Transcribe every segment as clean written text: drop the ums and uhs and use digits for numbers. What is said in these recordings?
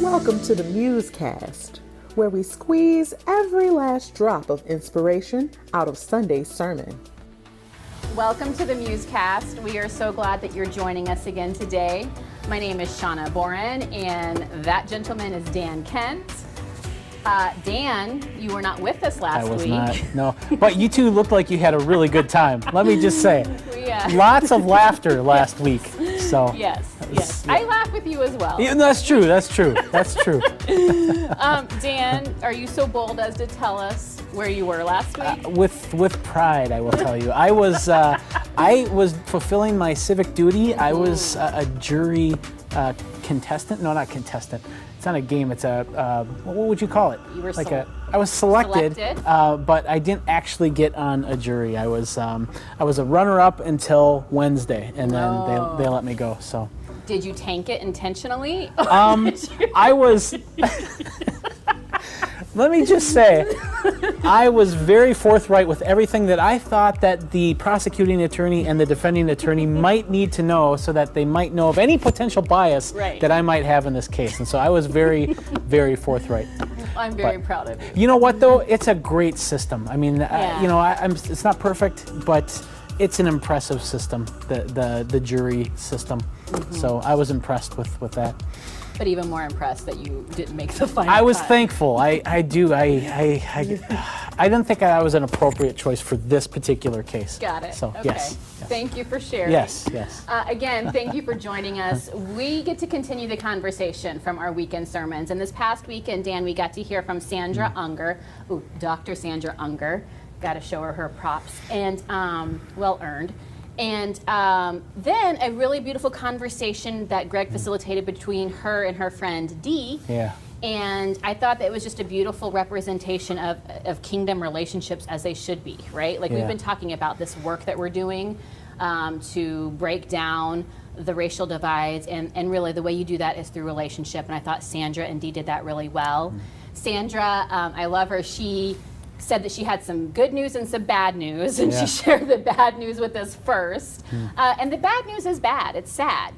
Welcome to the MuseCast, where we squeeze every last drop of inspiration out of Sunday's sermon. Welcome to the MuseCast. We are so glad that you're joining us again today. My name is Shawna Boren, and that gentleman is Dan Kent. Dan, you were not with us last week. I was not, no. But you two looked like you had a really good time. Let me just say. Lots of laughter last week. So Yes. I laugh with you as well. Yeah, that's true. Dan, are you so bold as to tell us where you were last week? With pride, I will tell you. I was fulfilling my civic duty. I was a jury contestant. No, not contestant. It's not a game. It's a what would you call it? You were I was selected. But I didn't actually get on a jury. I was a runner-up until Wednesday, and then they let me go. So. Did you tank it intentionally? I was. Let me just say, I was very forthright with everything that I thought that the prosecuting attorney and the defending attorney might need to know, so that they might know of any potential bias that I might have in this case. And so I was very, very forthright. I'm very proud of you. You know what, though? It's a great system. I mean, it's not perfect, but it's an impressive system, the jury system. Mm-hmm. So I was impressed with that. But even more impressed that you didn't make the final I was cut. thankful. I didn't think I was an appropriate choice for this particular case. Got it. So, okay. yes. Thank you for sharing. Yes. Again, thank you for joining us. We get to continue the conversation from our weekend sermons. And this past weekend, Dan, we got to hear from Sandra Unger, Dr. Sandra Unger. Got to show her props, and well earned. And then a really beautiful conversation that Greg facilitated between her and her friend Dee. Yeah. And I thought that it was just a beautiful representation of kingdom relationships as they should be, right? Like we've been talking about this work that we're doing to break down the racial divides, and really the way you do that is through relationship. And I thought Sandra and Dee did that really well. Sandra, I love her. She said that she had some good news and some bad news, and she shared the bad news with us first. And the bad news is bad. It's sad.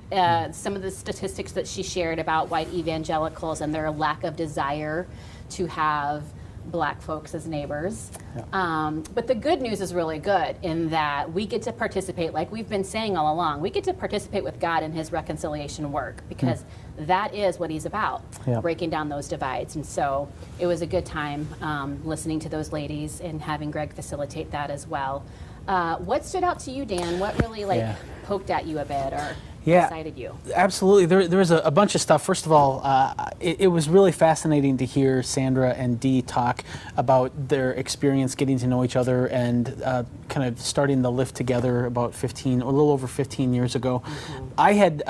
Some of the statistics that she shared about white evangelicals and their lack of desire to have black folks as neighbors. But the good news is really good in that we get to participate, like we've been saying all along, we get to participate with God in his reconciliation work, because that is what he's about, breaking down those divides. And so it was a good time listening to those ladies and having Greg facilitate that as well. What stood out to you, Dan? What really poked at you a bit or excited you? Absolutely. There was a bunch of stuff. First of all, it was really fascinating to hear Sandra and Dee talk about their experience getting to know each other and kind of starting the lift together about a little over 15 years ago. I had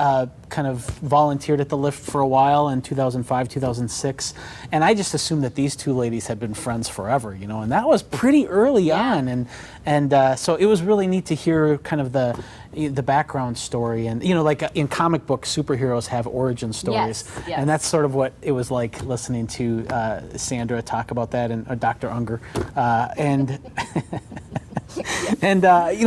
kind of volunteered at the lift for a while in 2005, 2006, and I just assumed that these two ladies had been friends forever, and that was pretty early on, and so it was really neat to hear kind of the background story, and like in comic books, superheroes have origin stories, and that's sort of what it was like listening to Sandra talk about that, and Dr. Unger, and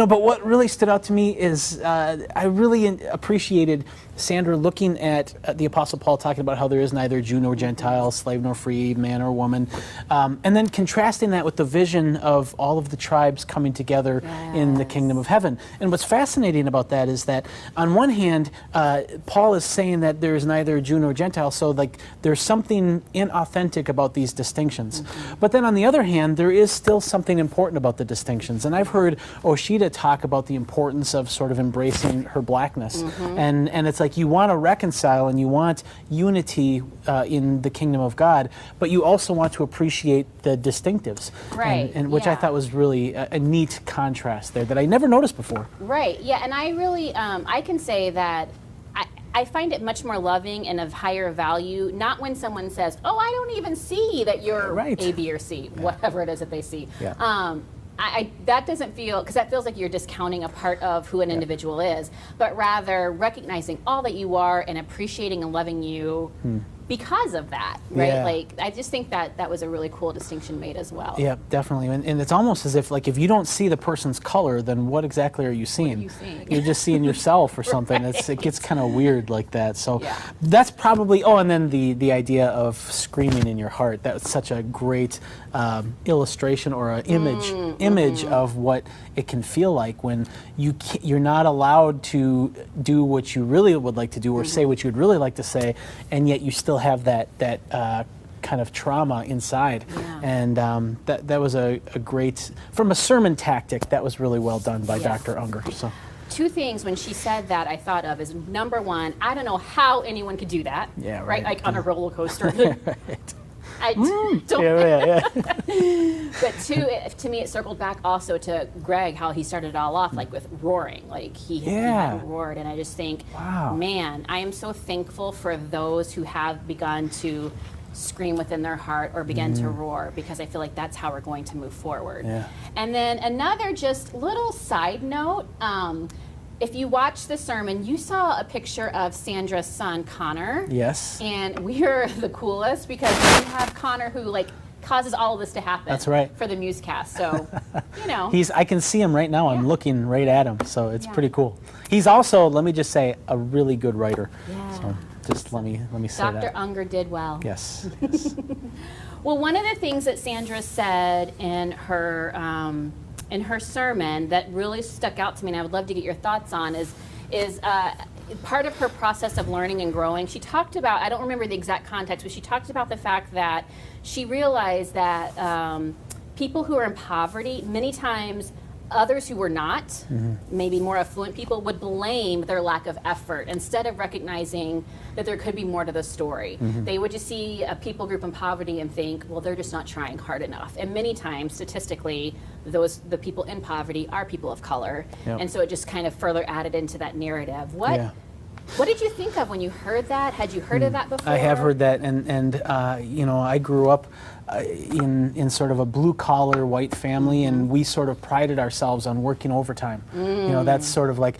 but what really stood out to me is I really appreciated Sandra looking at the Apostle Paul talking about how there is neither Jew nor Gentile, slave nor free, man or woman, and then contrasting that with the vision of all of the tribes coming together in the kingdom of heaven. And what's fascinating about that is that on one hand, Paul is saying that there is neither Jew nor Gentile, so like there's something inauthentic about these distinctions. But then on the other hand, there is still something important about the distinctions. And I've heard Osheta talk about the importance of sort of embracing her blackness. And it's like you want to reconcile and you want unity in the kingdom of God, but you also want to appreciate the distinctives. Right. And which I thought was really a neat contrast there that I never noticed before. Right. Yeah. And I really, I can say that I find it much more loving and of higher value, not when someone says, oh, I don't even see that you're A, B, or C, whatever it is that they see. That doesn't feel, because that feels like you're discounting a part of who an individual is, but rather recognizing all that you are and appreciating and loving you because of that, right? Yeah. Like, I just think that was a really cool distinction made as well. Yeah, definitely. And it's almost as if, like, if you don't see the person's color, then what exactly are you seeing? You're just seeing yourself or something. Right. It gets kind of weird like that. So Yeah. that's probably, and then the idea of screaming in your heart. That's such a great illustration or an image of what it can feel like when you're not allowed to do what you really would like to do or say what you'd really like to say, and yet you still have that kind of trauma inside. Yeah. And that was a great, from a sermon tactic, that was really well done by Yes. Dr. Unger. So. Two things when she said that I thought of is, number one, I don't know how anyone could do that. Yeah, right. Like on a roller coaster. Right. I don't. Yeah. But two, to me, it circled back also to Greg, how he started it all off like with roaring, like he had roared, and I just think, Wow. man, I am so thankful for those who have begun to scream within their heart or begin to roar, because I feel like that's how we're going to move forward. Yeah. And then another just little side note, if you watch the sermon, you saw a picture of Sandra's son, Connor. Yes. And we're the coolest because we have Connor who like causes all of this to happen. That's right. For the MuseCast. So, you know. I can see him right now. I'm Yeah. looking right at him, so it's Yeah. pretty cool. He's also, let me just say, a really good writer. Yeah. So just let me say Dr. that. Unger did well. Yes. Well, one of the things that Sandra said in her sermon that really stuck out to me, and I would love to get your thoughts on, is part of her process of learning and growing. She talked about, I don't remember the exact context, but she talked about the fact that she realized that people who are in poverty, many times others who were not, maybe more affluent people, would blame their lack of effort instead of recognizing that there could be more to the story. They would just see a people group in poverty and think, well, they're just not trying hard enough. And many times, statistically, the people in poverty are people of color. Yep. And so it just kind of further added into that narrative. What Yeah. What did you think of when you heard that? Had you heard of that before? I have heard that, and you know, I grew up in sort of a blue-collar white family, and we sort of prided ourselves on working overtime. You know, that's sort of like,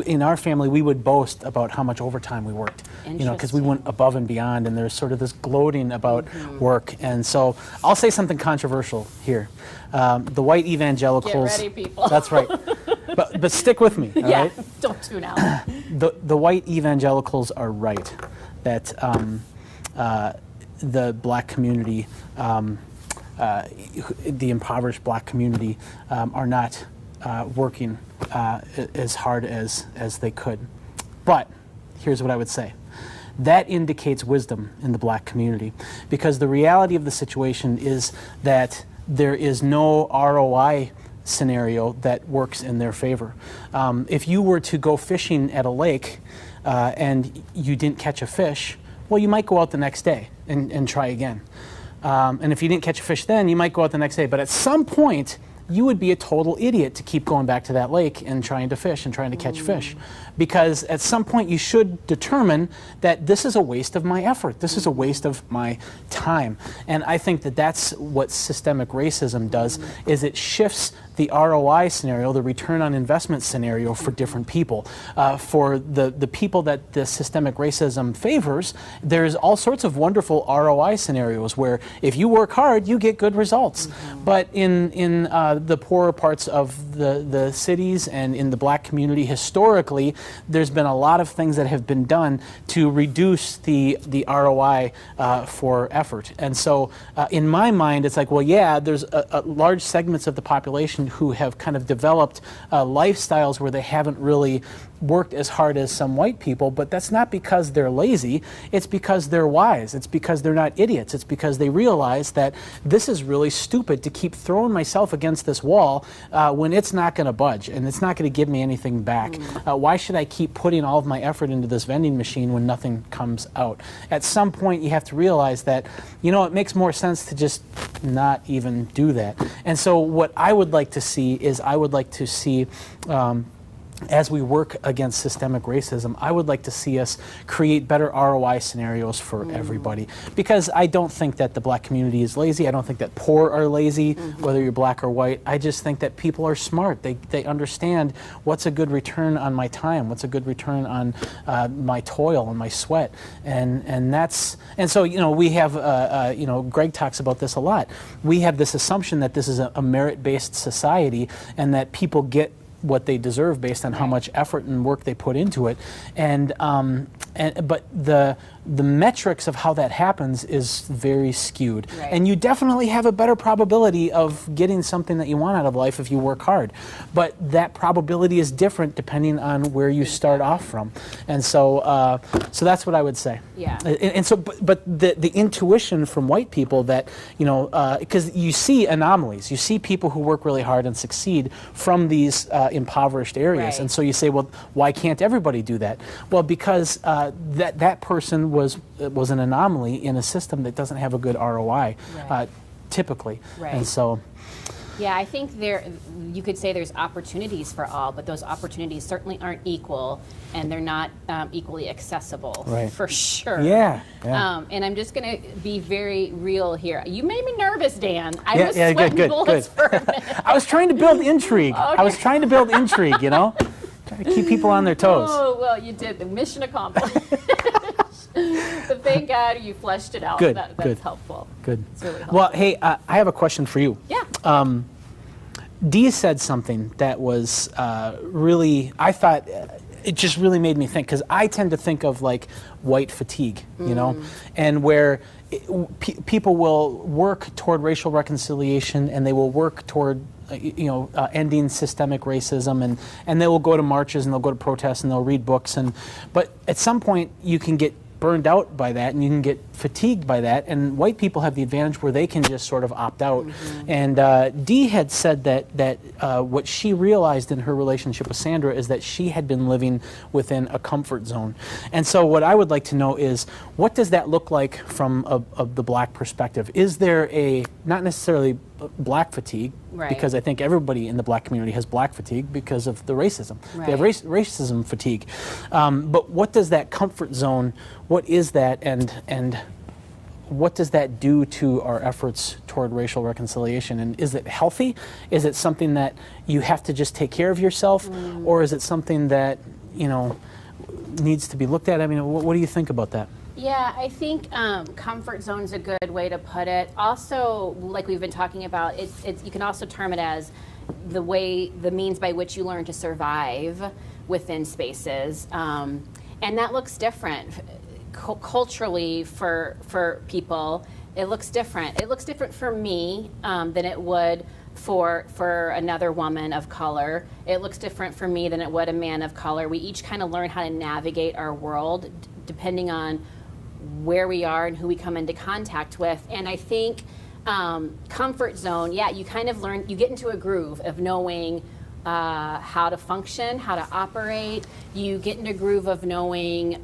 in our family, we would boast about how much overtime we worked, you know, because we went above and beyond, and there's sort of this gloating about work. And so I'll say something controversial here. The white evangelicals... Get ready, people. That's right. But stick with me, all right? Don't tune out. The white evangelicals are right that the black community, the impoverished black community, are not working as hard as they could. But here's what I would say. That indicates wisdom in the black community, because the reality of the situation is that there is no ROI scenario that works in their favor. If you were to go fishing at a lake and you didn't catch a fish, well, you might go out the next day and try again. And if you didn't catch a fish then, you might go out the next day. But at some point, you would be a total idiot to keep going back to that lake and trying to fish and trying to catch fish. Because at some point you should determine that this is a waste of my effort. This is a waste of my time. And I think that that's what systemic racism does, is it shifts the ROI scenario, the return on investment scenario for different people. For the people that the systemic racism favors, there's all sorts of wonderful ROI scenarios where if you work hard, you get good results. But in the poorer parts of the cities and in the black community historically, there's been a lot of things that have been done to reduce the ROI for effort. And so in my mind, it's like, well, yeah, there's a large segments of the population who have kind of developed lifestyles where they haven't really worked as hard as some white people, but that's not because they're lazy. It's because they're wise. It's because they're not idiots. It's because they realize that this is really stupid to keep throwing myself against this wall when it's not going to budge and it's not going to give me anything back. Why should I keep putting all of my effort into this vending machine when nothing comes out? At some point, you have to realize that, you know, it makes more sense to just not even do that. And so what I would like to see is I would like to see as we work against systemic racism, I would like to see us create better ROI scenarios for everybody. Because I don't think that the black community is lazy. I don't think that poor are lazy, whether you're black or white. I just think that people are smart. They understand what's a good return on my time, what's a good return on my toil and my sweat. And so, you know, we have, you know, Greg talks about this a lot. We have this assumption that this is a merit-based society and that people get what they deserve based on how much effort and work they put into it, but the metrics of how that happens is very skewed, and you definitely have a better probability of getting something that you want out of life if you work hard, but that probability is different depending on where you start off from, and so so that's what I would say. And so but the intuition from white people that, you know, because you see anomalies, you see people who work really hard and succeed from these impoverished areas, and so you say, well, why can't everybody do that? Well, because that person was an anomaly in a system that doesn't have a good ROI, typically, and so. Yeah, I think you could say there's opportunities for all, but those opportunities certainly aren't equal, and they're not equally accessible, for sure. And I'm just going to be very real here. You made me nervous, Dan. I was sweating bullets for a minute. I was trying to build intrigue. I was trying to build intrigue, you know? Trying to keep people on their toes. Oh, well, you did. The mission accomplished. But thank God you fleshed it out. That's helpful. Good. It's really helpful. Well, hey, I have a question for you. Yeah. Dee said something that was really, I thought, it just really made me think, because I tend to think of like white fatigue, you know, and where people will work toward racial reconciliation and they will work toward ending systemic racism, and they will go to marches and they'll go to protests and they'll read books, but at some point you can get burned out by that and you can get fatigued by that, and white people have the advantage where they can just sort of opt out. And Dee had said that what she realized in her relationship with Sandra is that she had been living within a comfort zone. And so what I would like to know is, what does that look like from the black perspective? Is there not necessarily black fatigue, because I think everybody in the black community has black fatigue because of the racism. They have racism fatigue. But what does that comfort zone, what is that, and what does that do to our efforts toward racial reconciliation? And is it healthy? Is it something that you have to just take care of yourself? Or is it something that, you know, needs to be looked at? I mean, what do you think about that? Yeah, I think comfort zone's a good way to put it. Also, like we've been talking about, you can also term it as the means by which you learn to survive within spaces, and that looks different culturally for people. It looks different. It looks different for me than it would for another woman of color. It looks different for me than it would a man of color. We each kind of learn how to navigate our world depending on where we are and who we come into contact with. And I think comfort zone, you kind of learn, you get into a groove of knowing how to function, how to operate. You get into a groove of knowing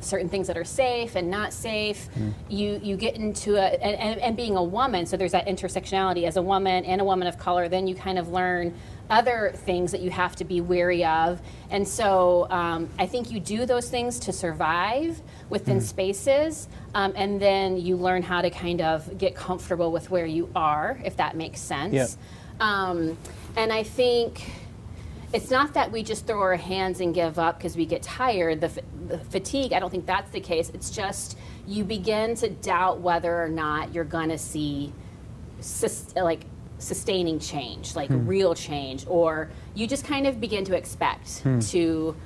certain things that are safe and not safe. You get into and being a woman, so there's that intersectionality as a woman and a woman of color, then you kind of learn other things that you have to be wary of. And so I think you do those things to survive within spaces, and then you learn how to kind of get comfortable with where you are, if that makes sense. And I think it's not that we just throw our hands and give up because we get tired. The fatigue, I don't think that's the case. It's just you begin to doubt whether or not you're going to see sustaining change, like real change, or you just kind of begin to expect to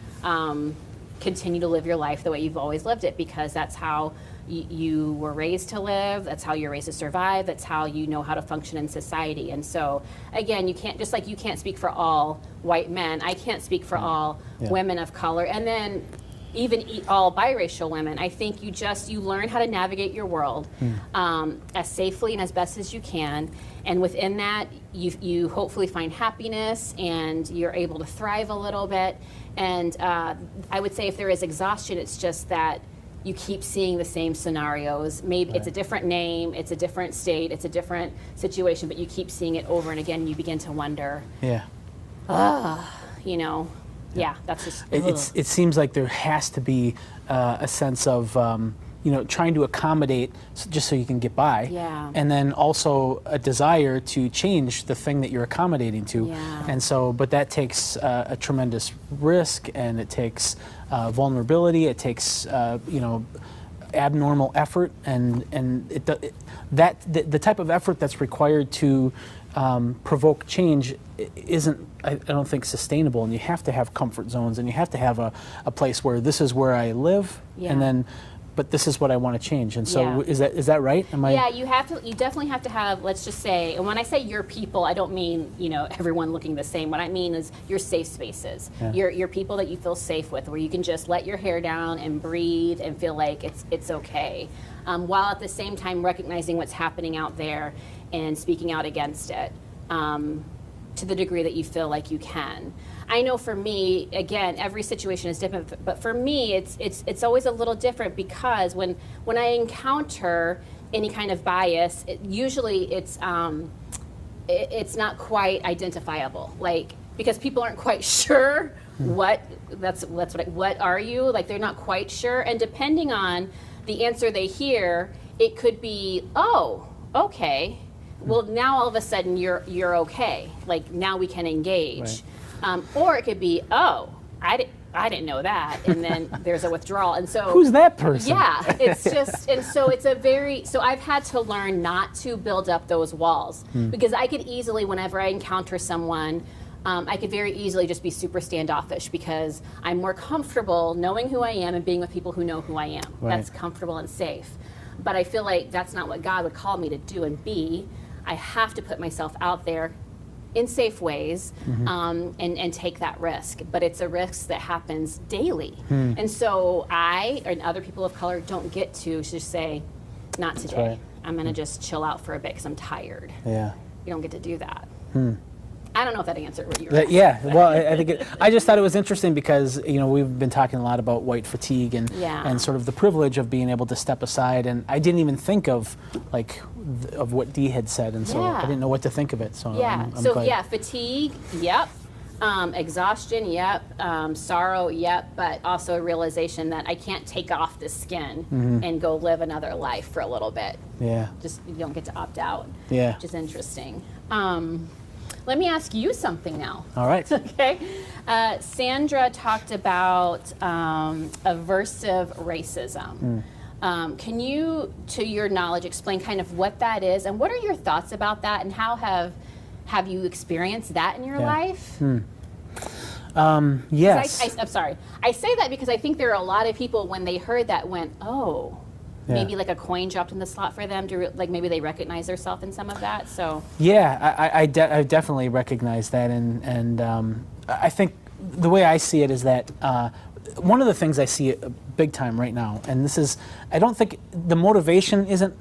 continue to live your life the way you've always lived it, because that's how you were raised to live, that's how you're raised to survive, that's how you know how to function in society. And so again, you can't, just like you can't speak for all white men, I can't speak for all women of color, and then even all biracial women. I think you learn how to navigate your world as safely and as best as you can, and within that you hopefully find happiness and you're able to thrive a little bit. And I would say if there is exhaustion, it's just that you keep seeing the same scenarios. Maybe it's a different name, it's a different state, it's a different situation, but you keep seeing it over and again, and you begin to wonder, Yeah, that's just. It seems like there has to be a sense of trying to accommodate just so you can get by, and then also a desire to change the thing that you're accommodating to, and so but that takes a tremendous risk, and it takes vulnerability. It takes abnormal effort, and the type of effort that's required to provoke change isn't, I don't think, sustainable, and you have to have comfort zones, and you have to have a place where this is where I live, and then, but this is what I want to change. And so is that right? Yeah, you definitely have to have, let's just say, and when I say your people, I don't mean, everyone looking the same. What I mean is your safe spaces, your people that you feel safe with, where you can just let your hair down and breathe and feel like it's okay, while at the same time recognizing what's happening out there and speaking out against it, to the degree that you feel like you can. I know for me, again, every situation is different, but for me, it's always a little different, because when I encounter any kind of bias, usually it's not quite identifiable, because people aren't quite sure what are you, they're not quite sure, and depending on the answer they hear, it could be, oh, okay, well, now all of a sudden you're okay, now we can engage. Right. Or it could be, oh, I didn't know that, and then there's a withdrawal, and so who's that person? Yeah, it's just, and so so I've had to learn not to build up those walls, because I could easily, whenever I encounter someone, I could very easily just be super standoffish, because I'm more comfortable knowing who I am and being with people who know who I am. Right. That's comfortable and safe. But I feel like that's not what God would call me to do and be. I have to put myself out there in safe ways, and take that risk. But it's a risk that happens daily. And so I and other people of color don't get to just say, not today. Right. I'm going to just chill out for a bit because I'm tired. Yeah. You don't get to do that. I don't know if that answered what you were asking. Yeah, well, I think I just thought it was interesting because, we've been talking a lot about white fatigue and sort of the privilege of being able to step aside, and I didn't even think of of what Dee had said, and so I didn't know what to think of it. So I'm glad. Fatigue, yep. Exhaustion, yep. Sorrow, yep. But also a realization that I can't take off the skin and go live another life for a little bit. Yeah. Just, you don't get to opt out. Yeah. Which is interesting. Let me ask you something now. All right. Okay. Sandra talked about aversive racism. Can you, to your knowledge, explain kind of what that is, and what are your thoughts about that, and how have you experienced that in your life? Yes. I'm sorry. I say that because I think there are a lot of people, when they heard that, went, oh. Maybe like a coin dropped in the slot for them to maybe they recognize themselves in some of that. So I definitely recognize that, and I think the way I see it is that one of the things I see big time right now, and this is, I don't think the motivation isn't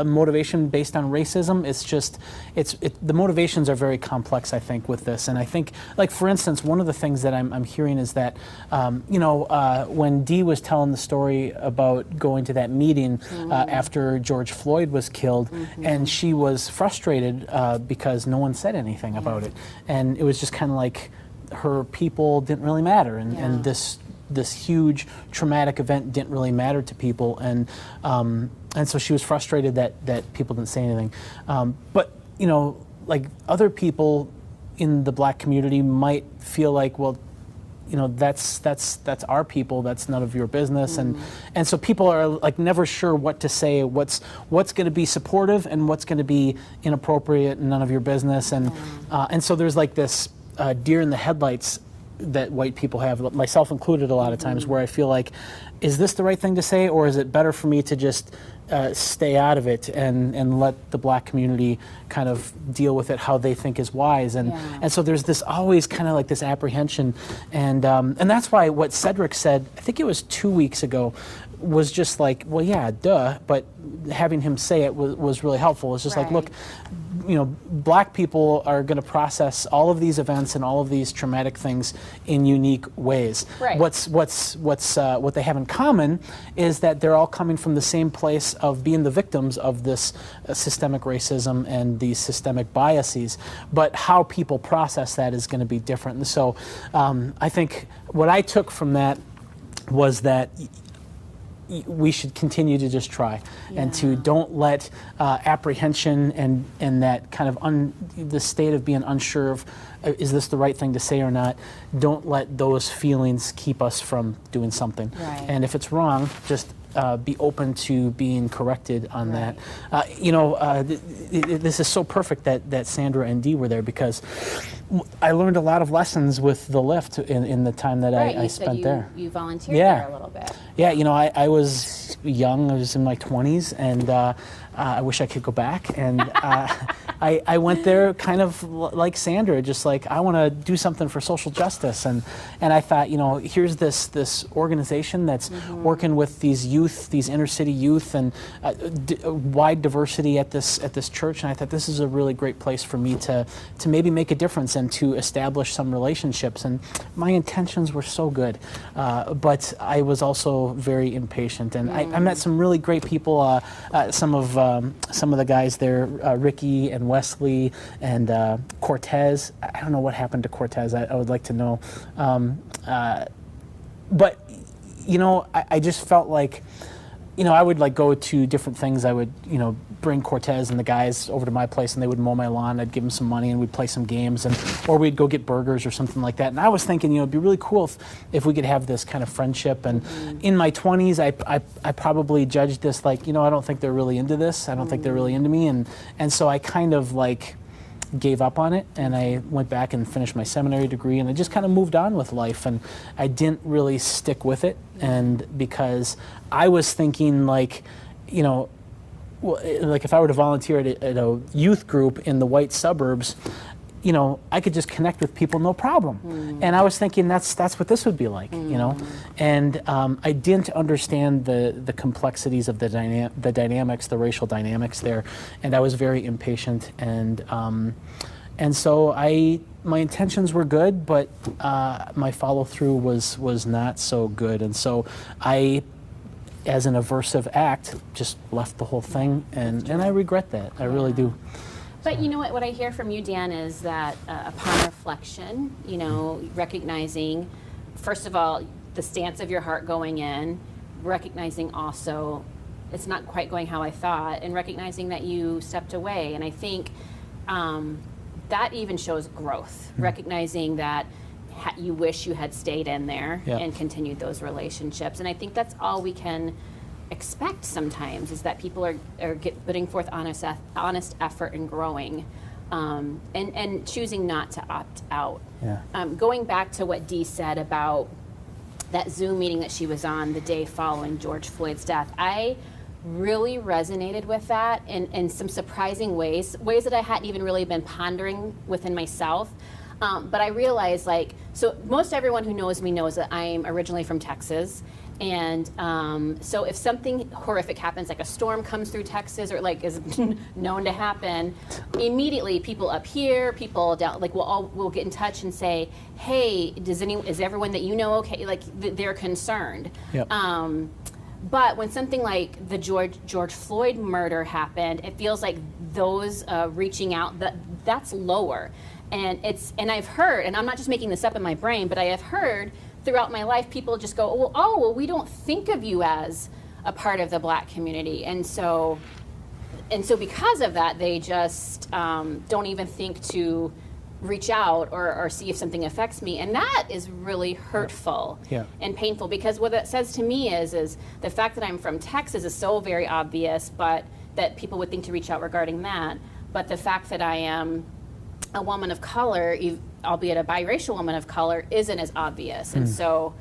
motivation based on racism. It's just, the motivations are very complex, I think, with this. And I think, for instance, one of the things that I'm hearing is that, when Dee was telling the story about going to that meeting after George Floyd was killed, and she was frustrated because no one said anything about it. And it was just kind of like her people didn't really matter, and this huge traumatic event didn't really matter to people, and so she was frustrated that people didn't say anything. But other people in the black community might feel like, well, that's our people. That's none of your business, and so people are never sure what to say. What's going to be supportive and what's going to be inappropriate and none of your business, and so there's this deer in the headlights that white people have, myself included, a lot of times, where I feel like, is this the right thing to say, or is it better for me to just stay out of it and let the black community kind of deal with it how they think is wise? And so there's this always kind of this apprehension, and that's why what Cedric said, I think it was 2 weeks ago, was just well, yeah, duh, but having him say it was really helpful. It's just look, black people are going to process all of these events and all of these traumatic things in unique ways. Right. What they have in common is that they're all coming from the same place of being the victims of this systemic racism and these systemic biases, but how people process that is going to be different. And so I think what I took from that was that we should continue to just try and to don't let apprehension and that kind of the state of being unsure of is this the right thing to say or not, don't let those feelings keep us from doing something. Right. And if it's wrong, just be open to being corrected on that. This is so perfect that Sandra and Dee were there, because I learned a lot of lessons with the lift in the time that I spent there. You volunteered there a little bit. Yeah, I was young. I was in my 20s, and I wish I could go back. And I went there kind of like Sandra, just like, I want to do something for social justice. And I thought, here's this organization that's working with these youth, these inner city youth, and wide diversity at this church. And I thought this is a really great place for me to maybe make a difference and to establish some relationships. And my intentions were so good, but I was also very impatient. And I met some really great people. Some of the guys there, Ricky and Wesley and Cortez. I don't know what happened to Cortez. I would like to know. But I just felt like, I would go to different things. I would, bring Cortez and the guys over to my place, and they would mow my lawn. I'd give them some money, and we'd play some games, or we'd go get burgers or something like that. And I was thinking, it'd be really cool if we could have this kind of friendship. And in my 20s, I probably judged this like, I don't think they're really into this. I don't think they're really into me. And so I kind of gave up on it, and I went back and finished my seminary degree, and I just kind of moved on with life, and I didn't really stick with it. And because I was thinking if I were to volunteer at a youth group in the white suburbs, I could just connect with people, no problem. And I was thinking that's what this would be like, And I didn't understand the complexities of the dynamics, the racial dynamics there, and I was very impatient. And so my intentions were good, but my follow through was not so good. And so I, as an aversive act, just left the whole thing, and I regret that. I really do. But you know what I hear from you, Dan, is that upon reflection, recognizing, first of all, the stance of your heart going in, recognizing also it's not quite going how I thought, and recognizing that you stepped away. And I think that even shows growth, recognizing that you wish you had stayed in there and continued those relationships. And I think that's all we can expect sometimes, is that people are putting forth honest effort and growing, and choosing not to opt out. Going back to what Dee said about that Zoom meeting that she was on the day following George Floyd's death, I really resonated with that in some surprising ways that I hadn't even really been pondering within myself. But I realized, so most everyone who knows me knows that I'm originally from Texas. And so if something horrific happens, like a storm comes through Texas, or is known to happen, immediately people up here, people down, we'll get in touch and say, hey, is everyone that okay? They're concerned. But when something like the George Floyd murder happened, it feels like those reaching out, that's lower. And I've heard, and I'm not just making this up in my brain, but I have heard throughout my life, people just go, well, we don't think of you as a part of the Black community. And so because of that, they just don't even think to reach out or see if something affects me. And that is really hurtful and painful, because what that says to me is the fact that I'm from Texas is so very obvious, but that people would think to reach out regarding that. But the fact that I am a woman of color, albeit a biracial woman of color, isn't as obvious. And so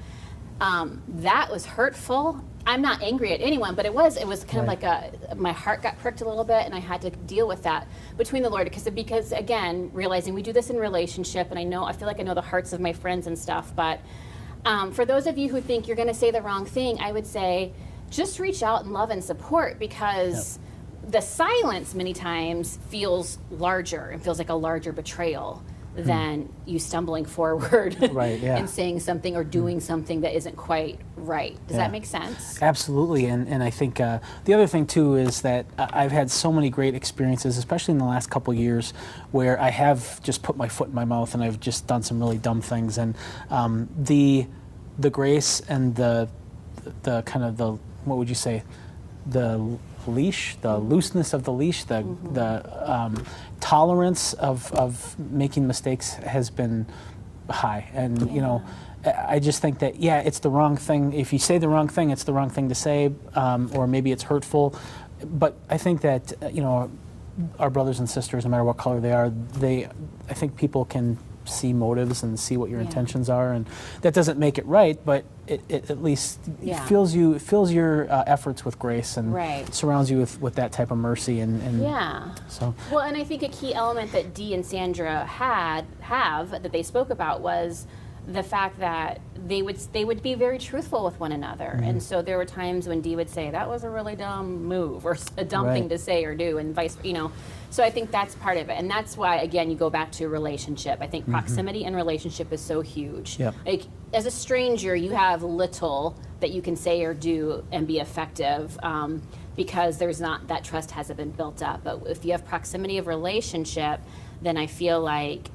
that was hurtful. I'm not angry at anyone, but it was kind of my heart got pricked a little bit, and I had to deal with that between the Lord, because again, realizing we do this in relationship, and I feel like I know the hearts of my friends and stuff, but for those of you who think you're going to say the wrong thing, I would say just reach out and love and support, because the silence many times feels larger and feels like a larger betrayal than you stumbling forward Right, yeah. and saying something or doing something that isn't quite right. Does that make sense? Absolutely, and I think the other thing too is that I've had so many great experiences, especially in the last couple years, where I have just put my foot in my mouth and I've just done some really dumb things, and the grace and the kind of the, what would you say, the leash, the looseness of the leash, the tolerance of making mistakes has been high. And you know, I just think that it's the wrong thing. If you say the wrong thing, it's the wrong thing to say, or maybe it's hurtful. But I think that you know, our brothers and sisters, no matter what color they are, I think people can see motives and see what your intentions are, and that doesn't make it right, but it at least fills your efforts with grace and surrounds you with that type of mercy and so. Well, and I think a key element that Dee and Sandra have that they spoke about was the fact that they would be very truthful with one another, and so there were times when Dee would say that was a really dumb move or a dumb thing to say or do, and vice, you know. So I think that's part of it, and that's why again you go back to relationship. I think proximity and relationship is so huge. Like as a stranger, you have little that you can say or do and be effective because that trust hasn't been built up. But if you have proximity of relationship, then I feel like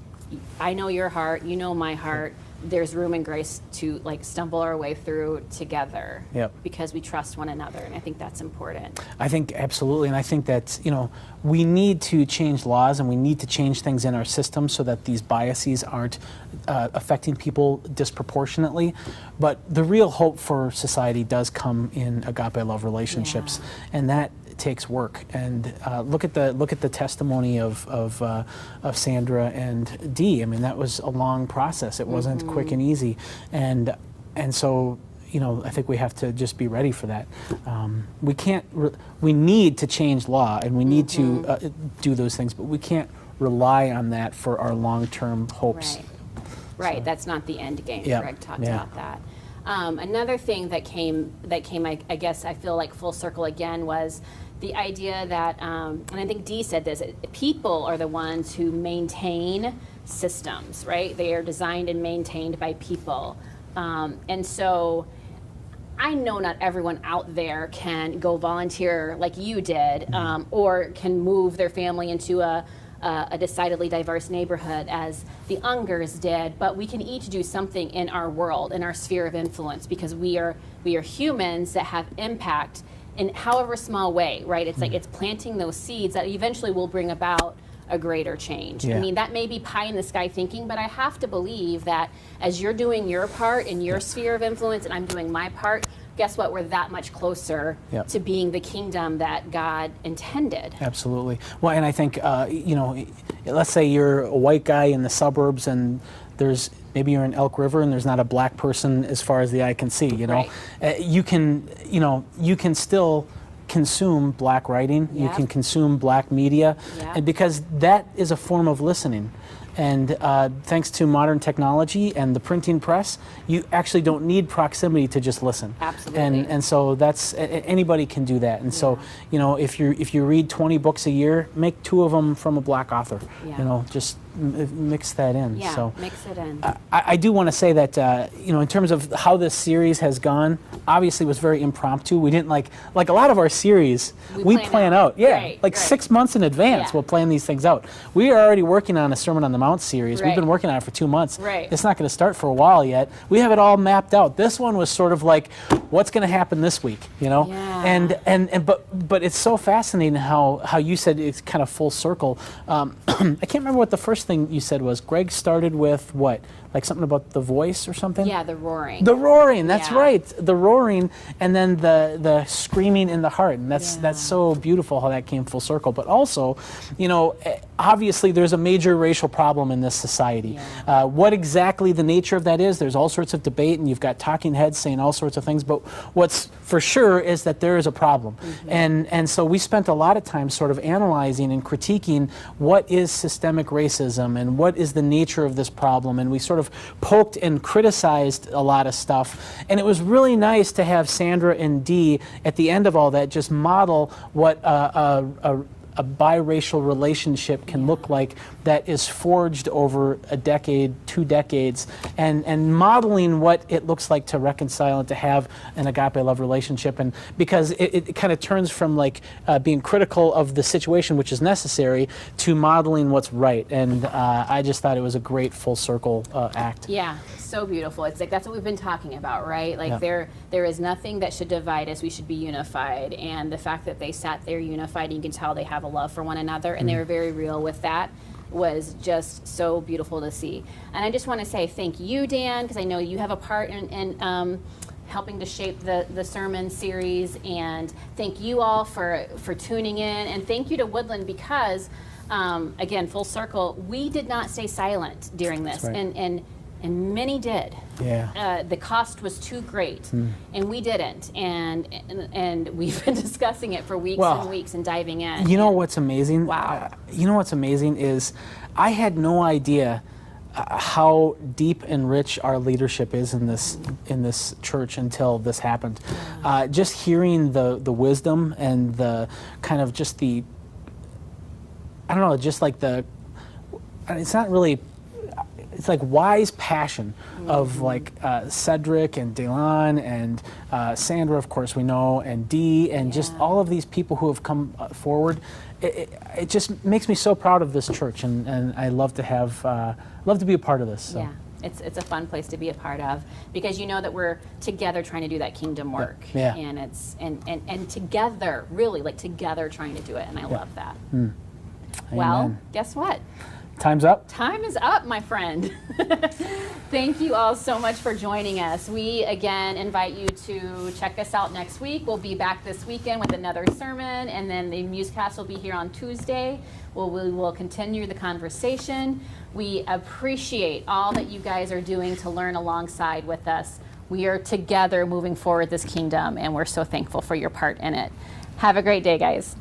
I know your heart, you know my heart. There's room and grace to like stumble our way through together because we trust one another, and I think that's important. I think absolutely, and I think that, you know, we need to change laws and we need to change things in our system so that these biases aren't affecting people disproportionately. But the real hope for society does come in agape love relationships, and that takes work. And look at the testimony of Sandra and Dee. I mean, that was a long process. It wasn't quick and easy, and so, you know, I think we have to just be ready for that. We need to change law and we need to do those things, but we can't rely on that for our long-term hopes. Right. So. That's not the end game. Greg talked about that. Another thing that came, I guess I feel like full circle again, was the idea that, and I think Dee said this, people are the ones who maintain systems, right? They are designed and maintained by people. And so I know not everyone out there can go volunteer like you did, or can move their family into a decidedly diverse neighborhood as the Ungers did, but we can each do something in our world, in our sphere of influence, because we are humans that have impact in however small way, right? It's like it's planting those seeds that eventually will bring about a greater change. I mean, that may be pie in the sky thinking, but I have to believe that as you're doing your part in your sphere of influence and I'm doing my part, guess what? We're that much closer to being the kingdom that God intended. Absolutely. Well, and I think, you know, let's say you're a white guy in the suburbs and maybe you're in Elk River and there's not a black person as far as the eye can see, you know. You can still consume black writing, you can consume black media, and because that is a form of listening. And thanks to modern technology and the printing press, you actually don't need proximity to just listen. Absolutely. And so that's, anybody can do that. And so, you know, if you read 20 books a year, make 2 of them from a black author. You know, just mix that in. So mix it in. I do want to say that, you know, in terms of how this series has gone, obviously it was very impromptu. We didn't like a lot of our series, we plan out. 6 months in advance, we'll plan these things out. We are already working on a Sermon on the Mount series. We've been working on it for 2 months. It's not going to start for a while yet. We have it all mapped out. This one was sort of like, what's going to happen this week, you know? But it's so fascinating how you said it's kind of full circle. I can't remember what the first thing you said was. Greg started with what? Like something about the voice or something? Yeah, the roaring. The roaring, that's right. The roaring, and then the screaming in the heart. And that's so beautiful how that came full circle. But also, you know, obviously there's a major racial problem in this society. What exactly the nature of that is, there's all sorts of debate, and you've got talking heads saying all sorts of things. But what's for sure is that there is a problem. And so we spent a lot of time sort of analyzing and critiquing what is systemic racism racism and what is the nature of this problem, and we sort of poked and criticized a lot of stuff, and it was really nice to have Sandra and Dee at the end of all that just model what a biracial relationship can look like that is forged over a decade, 2 decades, and modeling what it looks like to reconcile and to have an agape love relationship. And because it kind of turns from like being critical of the situation, which is necessary, to modeling what's right. And I just thought it was a great full circle act. Yeah, so beautiful. It's like that's what we've been talking about, right? Like there is nothing that should divide us. We should be unified. And the fact that they sat there unified, you can tell they have a love for one another, and they were very real with that, was just so beautiful to see. And I just want to say thank you, Dan, because I know you have a part in helping to shape the sermon series, and thank you all for tuning in, and thank you to Woodland because again, full circle, we did not stay silent during this. That's right. And many did. Yeah. The cost was too great, and we didn't. And we've been discussing it for weeks and weeks and diving in. You know what's amazing? Wow. You know what's amazing is I had no idea how deep and rich our leadership is in this church until this happened. Just hearing the wisdom and the kind of just the, I don't know, just like the, it's not really, it's like wise passion of like Cedric and Delon and Sandra, of course we know, and Dee, and just all of these people who have come forward. It just makes me so proud of this church, and I love to have love to be a part of this. So. Yeah, it's a fun place to be a part of because you know that we're together trying to do that kingdom work, and it's and together, really like together trying to do it, and I love that. Well, guess what? Time's up. Time is up, my friend. Thank you all so much for joining us. We, again, invite you to check us out next week. We'll be back this weekend with another sermon, and then the MuseCast will be here on Tuesday. We will continue the conversation. We appreciate all that you guys are doing to learn alongside with us. We are together moving forward this kingdom, and we're so thankful for your part in it. Have a great day, guys.